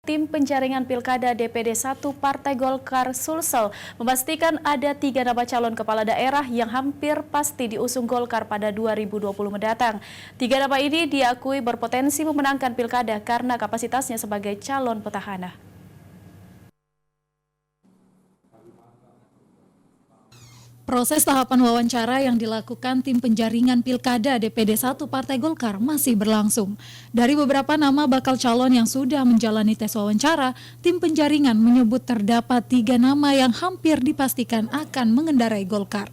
Tim Penjaringan Pilkada DPD 1 Partai Golkar Sulsel memastikan ada 3 nama calon kepala daerah yang hampir pasti diusung Golkar pada 2020 mendatang. 3 nama ini diakui berpotensi memenangkan Pilkada karena kapasitasnya sebagai calon petahana. Proses tahapan wawancara yang dilakukan Tim Penjaringan Pilkada DPD 1 Partai Golkar masih berlangsung. Dari beberapa nama bakal calon yang sudah menjalani tes wawancara, Tim Penjaringan menyebut terdapat 3 nama yang hampir dipastikan akan mengendarai Golkar.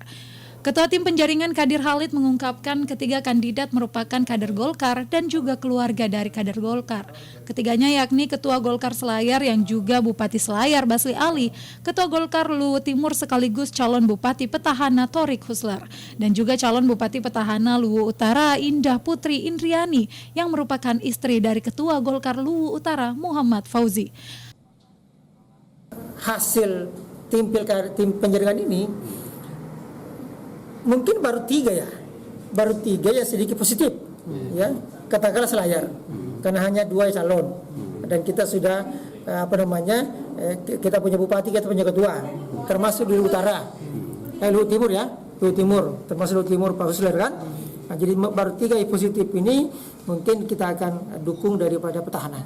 Ketua Tim Penjaringan Kadir Halid mengungkapkan ketiga kandidat merupakan kader Golkar dan juga keluarga dari kader Golkar. Ketiganya yakni Ketua Golkar Selayar yang juga Bupati Selayar Basli Ali, Ketua Golkar Luwu Timur sekaligus calon Bupati Petahana Thorik Husler, dan juga calon Bupati Petahana Luwu Utara Indah Putri Indriani yang merupakan istri dari Ketua Golkar Luwu Utara Muhammad Fauzi. Hasil tim penjaringan ini mungkin baru 3 ya sedikit positif, ya katakanlah Selayar, karena hanya 2 calon dan kita sudah kita punya bupati, kita punya ketua, termasuk di utara, Luwu Timur ya, Luwu Timur, termasuk Luwu Timur Pak Husler kan. Nah, jadi baru 3 yang positif ini mungkin kita akan dukung daripada petahana.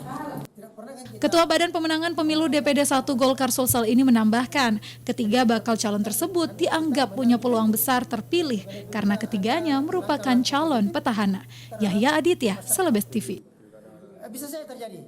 Ketua Badan Pemenangan Pemilu DPD 1 Golkar Sulsel ini menambahkan, ketiga bakal calon tersebut dianggap punya peluang besar terpilih karena ketiganya merupakan calon petahana. Yahya Aditya, Celebes TV. Bisa saja terjadi.